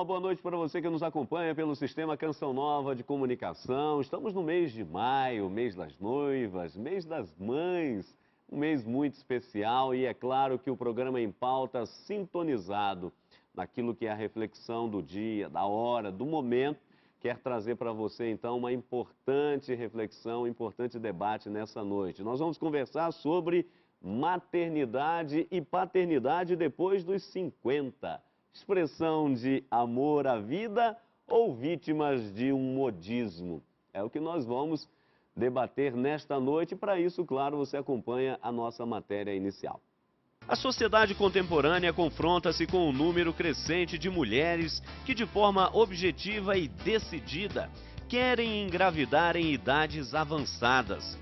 uma boa noite para você que nos acompanha pelo Sistema Canção Nova de Comunicação. Estamos no mês de maio, mês das noivas, mês das mães, um mês muito especial e é claro que o programa Em Pauta, sintonizado naquilo que é a reflexão do dia, da hora, do momento, quer trazer para você então uma importante reflexão, um importante debate nessa noite. Nós vamos conversar sobre maternidade e paternidade depois dos 50. Expressão de amor à vida ou vítimas de um modismo? É o que nós vamos debater nesta noite. Para isso, claro, você acompanha a nossa matéria inicial. A sociedade contemporânea confronta-se com um número crescente de mulheres que, de forma objetiva e decidida, querem engravidar em idades avançadas.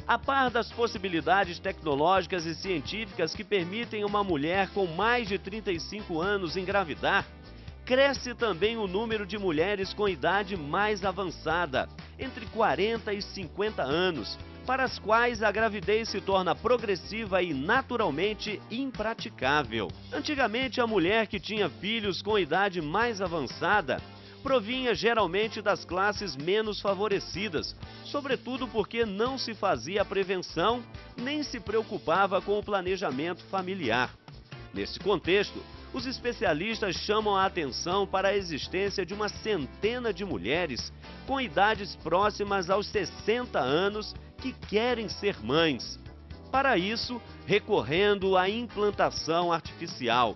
A par das possibilidades tecnológicas e científicas que permitem uma mulher com mais de 35 anos engravidar, cresce também o número de mulheres com idade mais avançada, entre 40 e 50 anos, para as quais a gravidez se torna progressiva e naturalmente impraticável. Antigamente, a mulher que tinha filhos com idade mais avançada provinha geralmente das classes menos favorecidas, sobretudo porque não se fazia a prevenção nem se preocupava com o planejamento familiar. Nesse contexto, os especialistas chamam a atenção para a existência de uma centena de mulheres com idades próximas aos 60 anos que querem ser mães. Para isso, recorrendo à implantação artificial.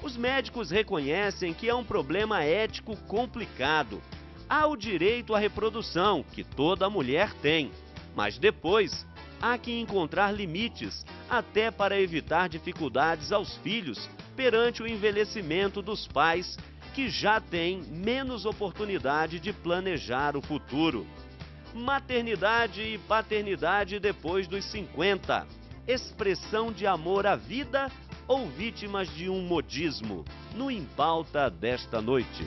Os médicos reconhecem que é um problema ético complicado. Há o direito à reprodução, que toda mulher tem, mas depois há que encontrar limites, até para evitar dificuldades aos filhos perante o envelhecimento dos pais, que já têm menos oportunidade de planejar o futuro. Maternidade e paternidade depois dos 50. Expressão de amor à vida ou vítimas de um modismo? No Em Pauta desta noite.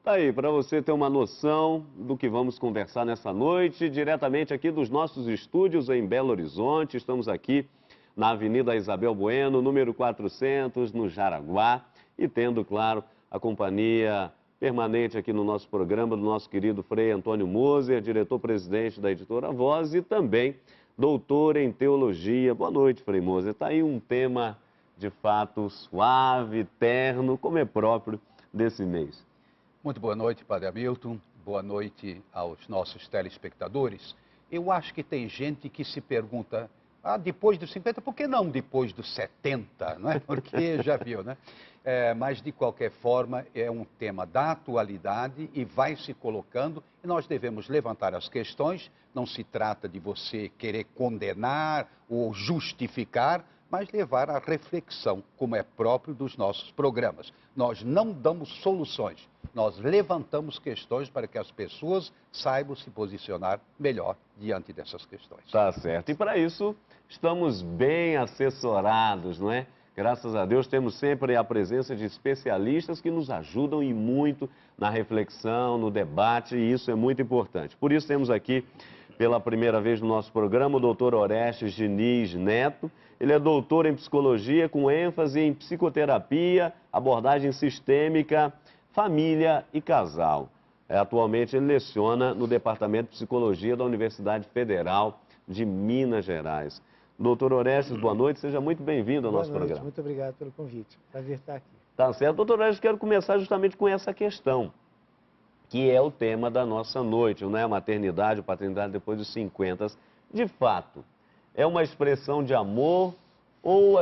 Tá aí, para você ter uma noção do que vamos conversar nessa noite, diretamente aqui dos nossos estúdios em Belo Horizonte. Estamos aqui na Avenida Isabel Bueno, número 400, no Jaraguá, e tendo, claro, a companhia permanente aqui no nosso programa do nosso querido Frei Antônio Moser, diretor-presidente da Editora Voz e também doutor em teologia. Boa noite, Frei Moser. Está aí um tema, de fato, suave, terno, como é próprio desse mês. Muito boa noite, Padre Hamilton. Boa noite aos nossos telespectadores. Eu acho que tem gente que se pergunta, depois dos 50, por que não depois dos 70, não é? Porque já viu, né? Mas, de qualquer forma, é um tema da atualidade e vai se colocando e nós devemos levantar as questões. Não se trata de você querer condenar ou justificar, mas levar à reflexão, como é próprio dos nossos programas. Nós não damos soluções, nós levantamos questões para que as pessoas saibam se posicionar melhor diante dessas questões. Tá certo. E para isso, estamos bem assessorados, não é? Graças a Deus, temos sempre a presença de especialistas que nos ajudam e muito na reflexão, no debate, e isso é muito importante. Por isso, temos aqui, pela primeira vez no nosso programa, o doutor Orestes Diniz Neto. Ele é doutor em psicologia, com ênfase em psicoterapia, abordagem sistêmica, família e casal. Atualmente, ele leciona no Departamento de Psicologia da Universidade Federal de Minas Gerais. Doutor Orestes, boa noite, seja muito bem-vindo ao nosso programa. Muito obrigado pelo convite, prazer estar aqui. Tá certo. Doutor Orestes, quero começar justamente com essa questão, que é o tema da nossa noite, não é? A maternidade, a paternidade depois dos 50. De fato, é uma expressão de amor ou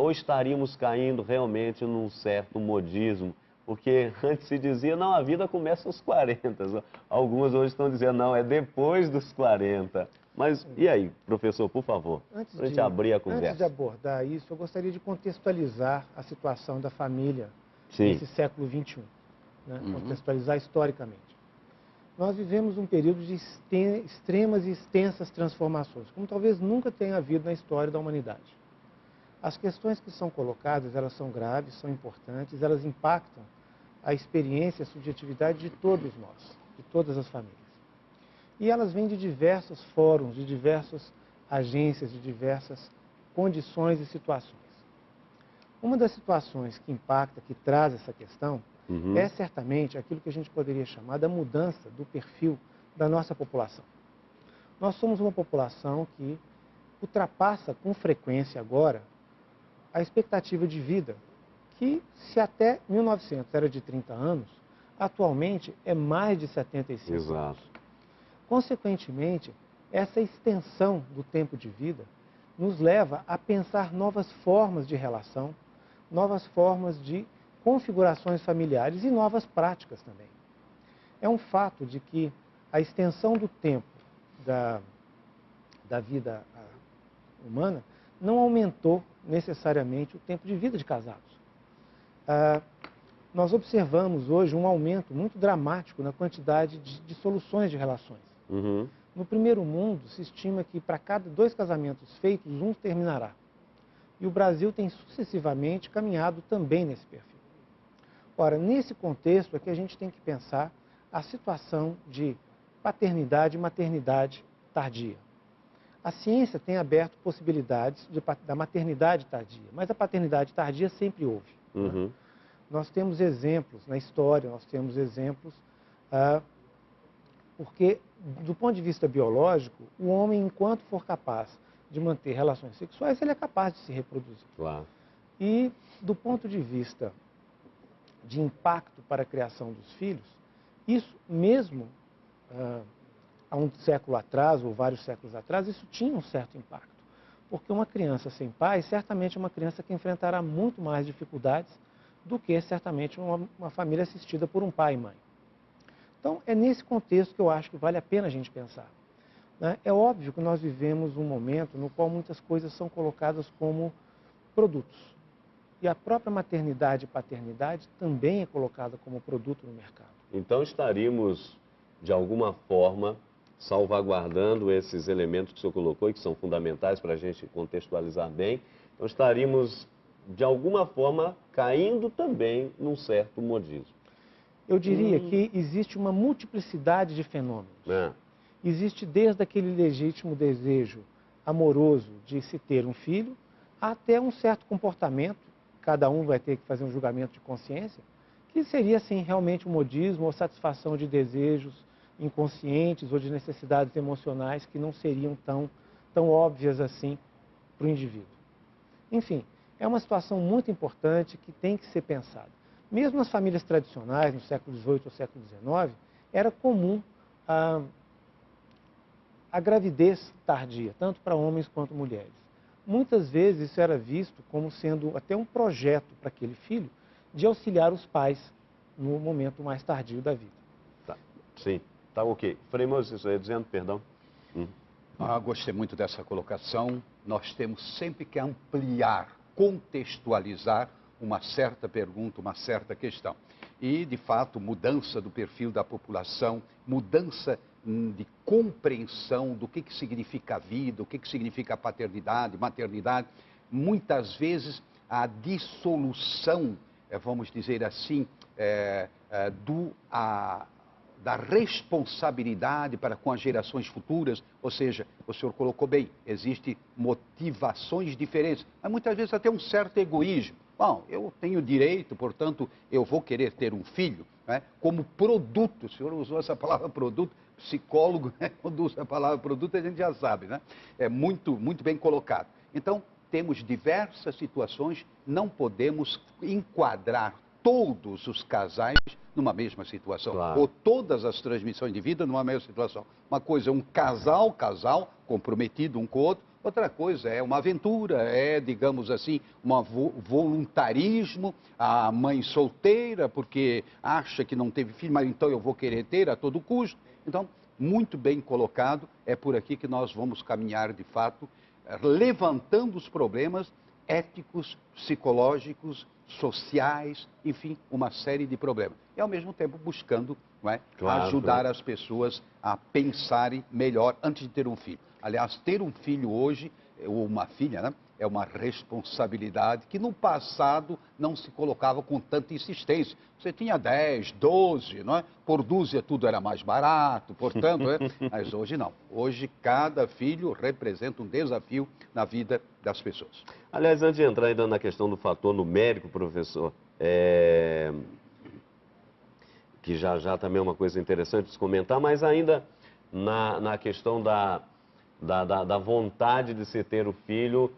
estaríamos caindo realmente num certo modismo? Porque antes se dizia, não, a vida começa aos 40. Algumas hoje estão dizendo, não, é depois dos 40. Mas e aí, professor, por favor, para a gente abrir a conversa. Antes de abordar isso, eu gostaria de contextualizar a situação da família Sim. nesse século XXI. Né? Contextualizar historicamente. Nós vivemos um período de extremas e extensas transformações, como talvez nunca tenha havido na história da humanidade. As questões que são colocadas, elas são graves, são importantes, elas impactam a experiência, a subjetividade de todos nós, de todas as famílias. E elas vêm de diversos fóruns, de diversas agências, de diversas condições e situações. Uma das situações que impacta, que traz essa questão, é certamente aquilo que a gente poderia chamar da mudança do perfil da nossa população. Nós somos uma população que ultrapassa com frequência agora a expectativa de vida, que se até 1900 era de 30 anos, atualmente é mais de 75 anos. Exato. Consequentemente, essa extensão do tempo de vida nos leva a pensar novas formas de relação, novas formas de configurações familiares e novas práticas também. É um fato de que a extensão do tempo da vida humana não aumentou necessariamente o tempo de vida de casados. Nós observamos hoje um aumento muito dramático na quantidade de soluções de relações. No primeiro mundo, se estima que para cada 2 casamentos feitos, um terminará. E o Brasil tem sucessivamente caminhado também nesse perfil. Ora, nesse contexto é que a gente tem que pensar a situação de paternidade e maternidade tardia. A ciência tem aberto possibilidades da maternidade tardia, mas a paternidade tardia sempre houve. Né? Nós temos exemplos na história, nós temos exemplos, porque do ponto de vista biológico, o homem, enquanto for capaz de manter relações sexuais, ele é capaz de se reproduzir. Claro. E do ponto de vista de impacto para a criação dos filhos, isso mesmo há um século atrás, ou vários séculos atrás, isso tinha um certo impacto. Porque uma criança sem pai, certamente é uma criança que enfrentará muito mais dificuldades do que, certamente, uma família assistida por um pai e mãe. Então, é nesse contexto que eu acho que vale a pena a gente pensar. Né? É óbvio que nós vivemos um momento no qual muitas coisas são colocadas como produtos. E a própria maternidade e paternidade também é colocada como produto no mercado. Então estaríamos, de alguma forma, salvaguardando esses elementos que o senhor colocou e que são fundamentais para a gente contextualizar bem. Então estaríamos, de alguma forma, caindo também num certo modismo. Eu diria que existe uma multiplicidade de fenômenos. Existe desde aquele legítimo desejo amoroso de se ter um filho, até um certo comportamento, cada um vai ter que fazer um julgamento de consciência, que seria, assim, realmente um modismo ou satisfação de desejos inconscientes ou de necessidades emocionais que não seriam tão óbvias assim para o indivíduo. Enfim, é uma situação muito importante que tem que ser pensada. Mesmo nas famílias tradicionais, no século XVIII ou século XIX, era comum a gravidez tardia, tanto para homens quanto mulheres. Muitas vezes isso era visto como sendo até um projeto para aquele filho de auxiliar os pais no momento mais tardio da vida. Tá. Sim, tá ok. Frei Moses, você ia dizendo, perdão? Gostei muito dessa colocação. Nós temos sempre que ampliar, contextualizar uma certa pergunta, uma certa questão. E, de fato, mudança do perfil da população, mudança de compreensão do que significa a vida, o que significa a paternidade, maternidade. Muitas vezes a dissolução, vamos dizer assim, da responsabilidade para com as gerações futuras, ou seja, o senhor colocou bem, existem motivações diferentes, mas muitas vezes até um certo egoísmo. Bom, eu tenho direito, portanto, eu vou querer ter um filho, né, como produto. O senhor usou essa palavra produto, psicólogo, né, quando usa a palavra produto, a gente já sabe, né? É muito bem colocado. Então, temos diversas situações, não podemos enquadrar todos os casais numa mesma situação, claro, ou todas as transmissões de vida numa mesma situação. Uma coisa é um casal comprometido um com o outro, outra coisa é uma aventura, digamos assim, um voluntarismo, a mãe solteira porque acha que não teve filho, mas então eu vou querer ter a todo custo. Então, muito bem colocado, é por aqui que nós vamos caminhar de fato, levantando os problemas éticos, psicológicos, sociais, enfim, uma série de problemas. E ao mesmo tempo buscando, não é, ajudar as pessoas a pensarem melhor antes de ter um filho. Aliás, ter um filho hoje ou uma filha, né? É uma responsabilidade que no passado não se colocava com tanta insistência. Você tinha 10, 12, não é? Por dúzia tudo era mais barato, portanto, mas hoje não. Hoje cada filho representa um desafio na vida das pessoas. Aliás, antes de entrar ainda na questão do fator numérico, professor, que já também é uma coisa interessante de se comentar, mas ainda na questão da vontade de se ter o filho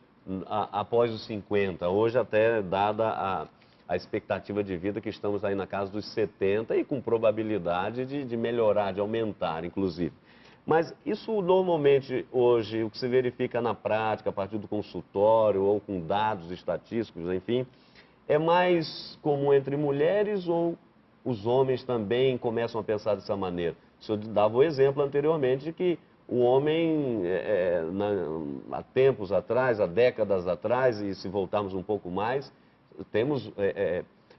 após os 50. Hoje até dada a expectativa de vida que estamos aí na casa dos 70 e com probabilidade de melhorar, de aumentar, inclusive. Mas isso normalmente hoje, o que se verifica na prática, a partir do consultório ou com dados estatísticos, enfim, é mais comum entre mulheres ou os homens também começam a pensar dessa maneira? O senhor dava o exemplo anteriormente de que o homem, há tempos atrás, há décadas atrás, e se voltarmos um pouco mais, temos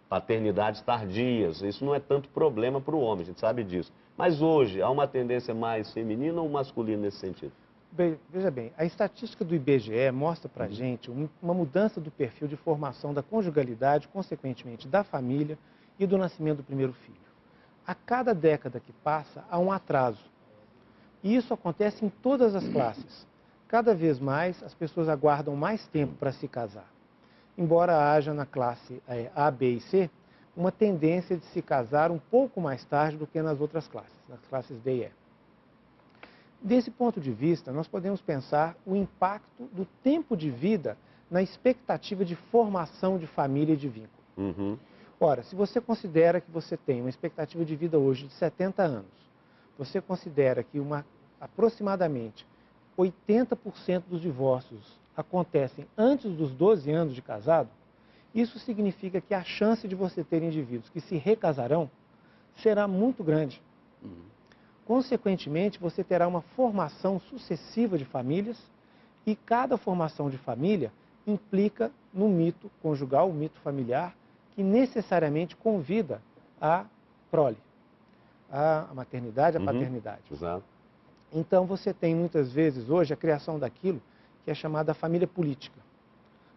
paternidades tardias. Isso não é tanto problema para o homem, a gente sabe disso. Mas hoje, há uma tendência mais feminina ou masculina nesse sentido? Bem, veja bem, a estatística do IBGE mostra para a gente uma mudança do perfil de formação da conjugalidade, consequentemente da família e do nascimento do primeiro filho. A cada década que passa, há um atraso. E isso acontece em todas as classes. Cada vez mais, as pessoas aguardam mais tempo para se casar. Embora haja na classe A, B e C, uma tendência de se casar um pouco mais tarde do que nas outras classes, nas classes D e E. Desse ponto de vista, nós podemos pensar o impacto do tempo de vida na expectativa de formação de família e de vínculo. Ora, se você considera que você tem uma expectativa de vida hoje de 70 anos, você considera que aproximadamente 80% dos divórcios acontecem antes dos 12 anos de casado, isso significa que a chance de você ter indivíduos que se recasarão será muito grande. Consequentemente, você terá uma formação sucessiva de famílias e cada formação de família implica no mito conjugal, o mito familiar, que necessariamente convida a prole, a maternidade, a paternidade. Exato. Então, você tem muitas vezes hoje a criação daquilo que é chamada família política.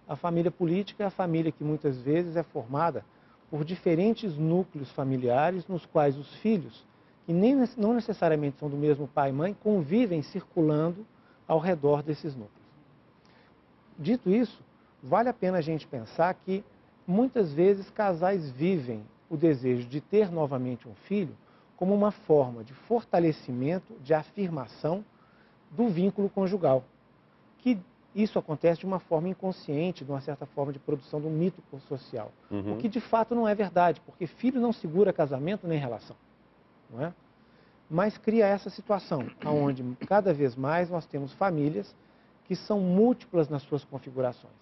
A família política é a família que muitas vezes é formada por diferentes núcleos familiares nos quais os filhos, que não necessariamente são do mesmo pai e mãe, convivem circulando ao redor desses núcleos. Dito isso, vale a pena a gente pensar que muitas vezes casais vivem o desejo de ter novamente um filho como uma forma de fortalecimento, de afirmação do vínculo conjugal. Que isso acontece de uma forma inconsciente, de uma certa forma de produção do mito social. O que de fato não é verdade, porque filho não segura casamento nem relação. Não é? Mas cria essa situação, onde cada vez mais nós temos famílias que são múltiplas nas suas configurações.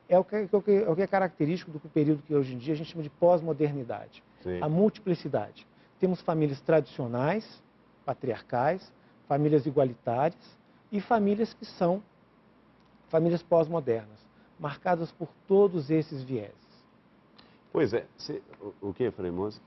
É o que é característico do período que hoje em dia a gente chama de pós-modernidade. A multiplicidade. Temos famílias tradicionais, patriarcais, famílias igualitárias e famílias que são famílias pós-modernas, marcadas por todos esses vieses. Pois é. O que, Frei Moça?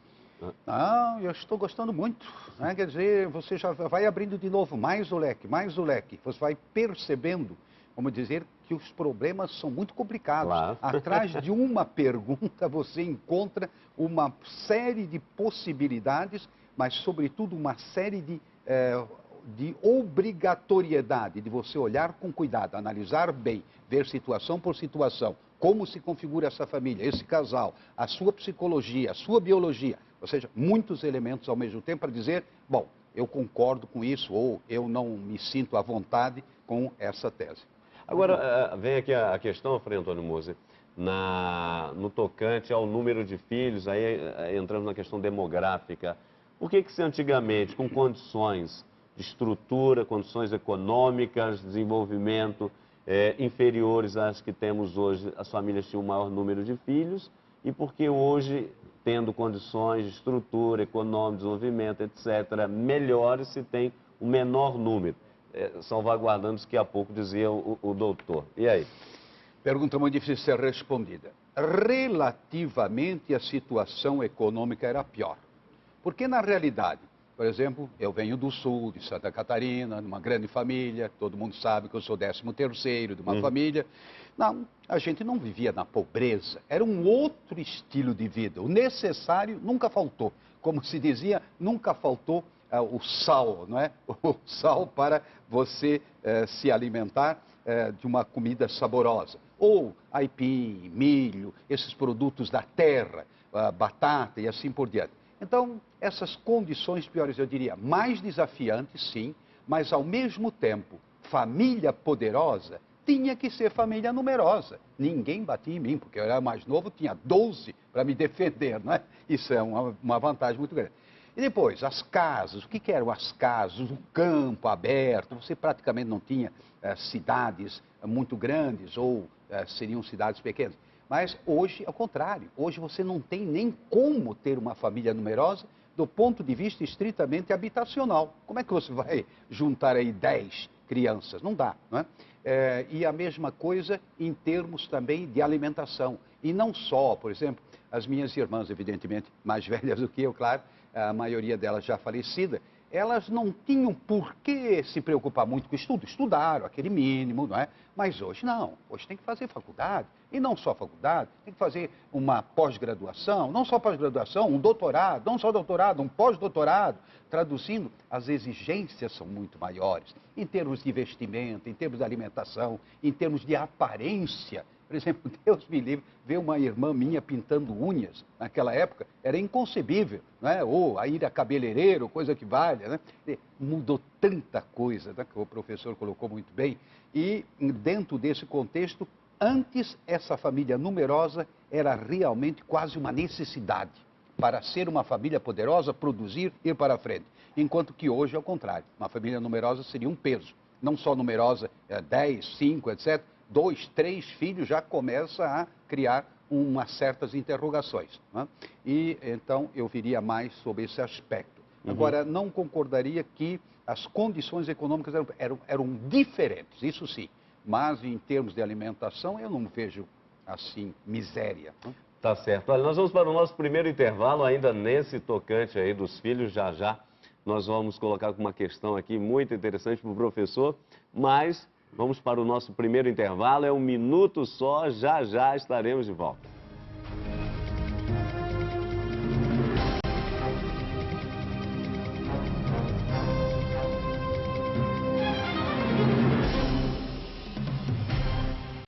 Não, eu estou gostando muito. Né? Quer dizer, você já vai abrindo de novo mais o leque, mais o leque. Você vai percebendo, vamos dizer, que os problemas são muito complicados. Claro. Atrás de uma pergunta você encontra uma série de possibilidades, mas sobretudo uma série de obrigatoriedade de você olhar com cuidado, analisar bem, ver situação por situação, como se configura essa família, esse casal, a sua psicologia, a sua biologia, ou seja, muitos elementos ao mesmo tempo para dizer, bom, eu concordo com isso ou eu não me sinto à vontade com essa tese. Agora, vem aqui a questão, Frei Antônio Moser, no tocante ao número de filhos, aí entrando na questão demográfica. Por que se antigamente, com condições de estrutura, condições econômicas, desenvolvimento inferiores às que temos hoje, as famílias tinham um maior número de filhos, e porque hoje, tendo condições de estrutura, econômica, desenvolvimento, etc., melhores, se tem um menor número? Salvaguardando isso que há pouco dizia o doutor. E aí? Pergunta muito difícil de ser respondida. Relativamente, a situação econômica era pior. Porque, na realidade, Por exemplo, eu venho do sul, de Santa Catarina, numa grande família, todo mundo sabe que eu sou 13º de uma família. Não, a gente não vivia na pobreza, era um outro estilo de vida. O necessário nunca faltou. Como se dizia, nunca faltou o sal, não é? O sal para você se alimentar de uma comida saborosa. Ou aipim, milho, esses produtos da terra, batata e assim por diante. Então, essas condições piores, eu diria, mais desafiantes, sim, mas ao mesmo tempo, família poderosa tinha que ser família numerosa. Ninguém batia em mim, porque eu era mais novo, tinha 12 para me defender, não é? Isso é uma vantagem muito grande. E depois, as casas, o que eram as casas? O campo aberto, você praticamente não tinha cidades muito grandes ou seriam cidades pequenas. Mas hoje, ao contrário, hoje você não tem nem como ter uma família numerosa do ponto de vista estritamente habitacional. Como é que você vai juntar aí 10 crianças? Não dá, não é? E a mesma coisa em termos também de alimentação. E não só, por exemplo, as minhas irmãs, evidentemente, mais velhas do que eu, claro, a maioria delas já falecida, elas não tinham por que se preocupar muito com o estudo. Estudaram aquele mínimo, não é? Mas hoje não. Hoje tem que fazer faculdade. E não só faculdade, tem que fazer uma pós-graduação. Não só pós-graduação, um doutorado. Não só doutorado, um pós-doutorado. Traduzindo, as exigências são muito maiores. Em termos de vestimenta, em termos de alimentação, em termos de aparência. Por exemplo, Deus me livre, ver uma irmã minha pintando unhas, naquela época, era inconcebível, não é? Ou a ir a cabeleireiro, coisa que valha, né? Mudou tanta coisa, né? Que o professor colocou muito bem. E dentro desse contexto, antes essa família numerosa era realmente quase uma necessidade para ser uma família poderosa, produzir, ir para frente. Enquanto que hoje é o contrário, uma família numerosa seria um peso. Não só numerosa, 10, 5, etc., 2, 3 filhos já começa a criar umas certas interrogações. Né? E então eu viria mais sobre esse aspecto. Agora, não concordaria que as condições econômicas eram diferentes, isso sim. Mas em termos de alimentação eu não vejo assim miséria. Né? Tá certo. Olha, nós vamos para o nosso primeiro intervalo, ainda nesse tocante aí dos filhos, já já. Nós vamos colocar uma questão aqui muito interessante para o professor, mas vamos para o nosso primeiro intervalo, é um minuto só, já já estaremos de volta.